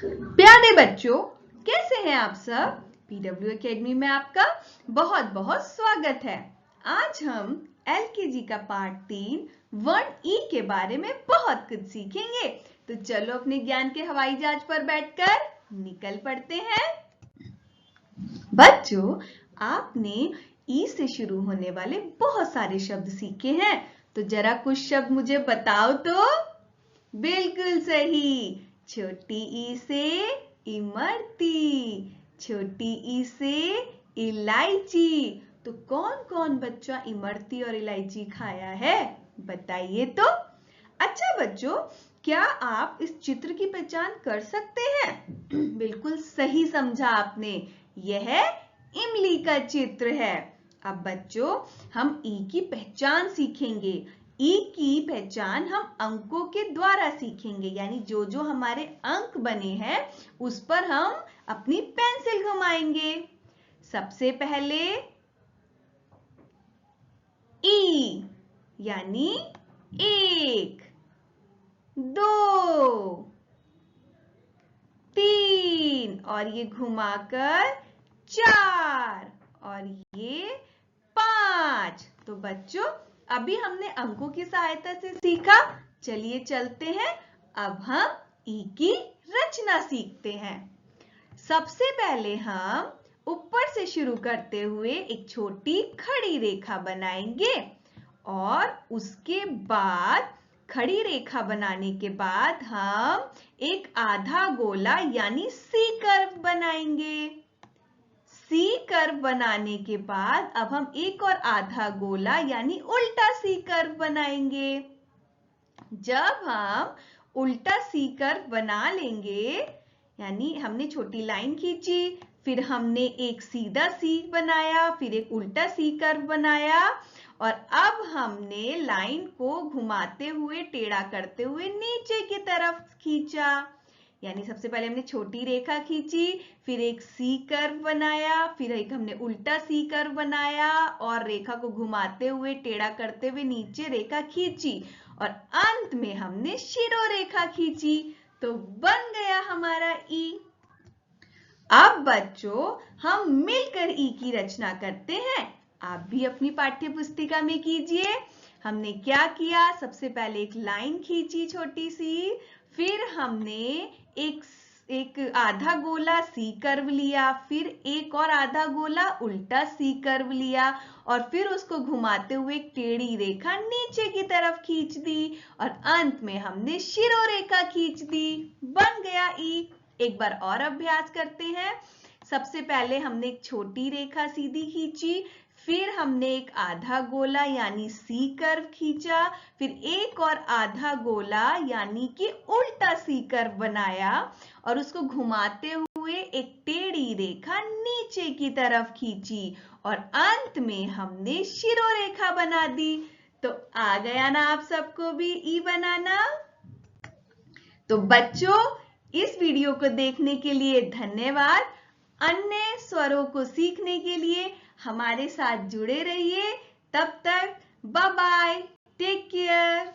प्यारे बच्चों, कैसे हैं आप सब? PW एकेडमी में आपका बहुत बहुत स्वागत है। आज हम LKG का पार्ट 3 वर्ण ई के बारे में बहुत कुछ सीखेंगे। तो चलो अपने ज्ञान के हवाई जहाज पर बैठकर निकल पड़ते हैं। बच्चों, आपने ई से शुरू होने वाले बहुत सारे शब्द सीखे हैं, तो जरा कुछ शब्द मुझे बताओ तो। बिल्कुल सही, छोटी ई से इमरती, छोटी ई से इलायची। तो कौन कौन बच्चा इमरती और इलायची खाया है, बताइए तो। अच्छा बच्चों, क्या आप इस चित्र की पहचान कर सकते हैं? बिल्कुल सही समझा आपने, यह इमली का चित्र है। अब बच्चों, हम ई की पहचान सीखेंगे। ई की पहचान हम अंकों के द्वारा सीखेंगे, यानी जो जो हमारे अंक बने हैं उस पर हम अपनी पेंसिल घुमाएंगे। सबसे पहले ई यानी 1, 2, 3 और ये घुमाकर 4 और ये 5। तो बच्चों, अभी हमने अंकों की सहायता से सीखा। चलिए चलते हैं, अब हम ई की रचना सीखते हैं। सबसे पहले हम ऊपर से शुरू करते हुए एक छोटी खड़ी रेखा बनाएंगे और उसके बाद खड़ी रेखा बनाने के बाद हम एक आधा गोला यानी सी कर्व बनाएंगे। सी कर्व बनाने के बाद अब हम एक और आधा गोला यानी उल्टा सी कर्व बनाएंगे। जब हम उल्टा सी कर्व बना लेंगे, यानी हमने छोटी लाइन खींची, फिर हमने एक सीधा सी बनाया, फिर एक उल्टा सी कर्व बनाया और अब हमने लाइन को घुमाते हुए टेढ़ा करते हुए नीचे की तरफ खींचा। यानी सबसे पहले हमने छोटी रेखा खींची, फिर एक सी कर्व बनाया, फिर एक हमने उल्टा सी कर्व बनाया और रेखा को घुमाते हुए टेढ़ा करते हुए नीचे रेखा खींची और अंत में हमने शिरोरेखा खींची। तो बन गया हमारा ई। अब बच्चों, हम मिलकर ई की रचना करते हैं। आप भी अपनी पाठ्य पुस्तिका में कीजिए। हमने क्या किया? सबसे पहले एक लाइन खींची छोटी सी, फिर हमने एक आधा गोला सी कर्व लिया, फिर एक और आधा गोला उल्टा सी कर्व लिया और फिर उसको घुमाते हुए एक टेढ़ी रेखा नीचे की तरफ खींच दी और अंत में हमने शिरोरेखा खींच दी। बन गया ई। एक बार और अभ्यास करते हैं। सबसे पहले हमने एक छोटी रेखा सीधी खींची, फिर हमने एक आधा गोला यानी सी कर्व खींचा, फिर एक और आधा गोला यानी कि उल्टा सी कर्व बनाया और उसको घुमाते हुए एक टेढ़ी रेखा नीचे की तरफ खींची और अंत में हमने शिरोरेखा बना दी। तो आ गया ना आप सबको भी ई बनाना? तो बच्चों, इस वीडियो को देखने के लिए धन्यवाद। अन्य स्वरों को सीखने के लिए हमारे साथ जुड़े रहिए। तब तक बाय बाय, टेक केयर।